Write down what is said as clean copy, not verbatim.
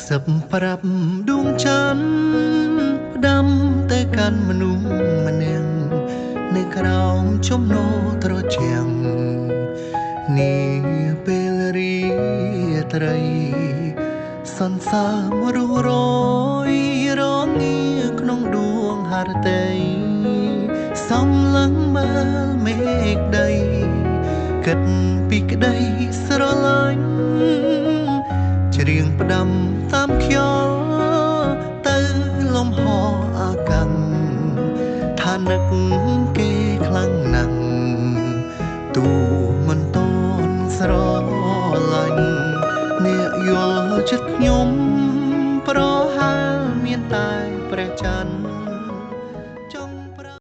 សឹបប្រាប់ដួងច័ន្ទផ្ដាំតែកាន់មនុស្សម្នាក់នៅក្រោមជំនោរត្រជាំងនេះពេលរាត្រីសន្សាមរុះរយរងាក្នុងដួងហរតីសំឡឹងមើលមេឃដីគិតពីក្តីស្រឡាញ់ច្រៀងផ្ដាំតាមខ្យល់ទៅលំហអាកាំងថានឹកគេខ្លាំងណាស់ទូមិន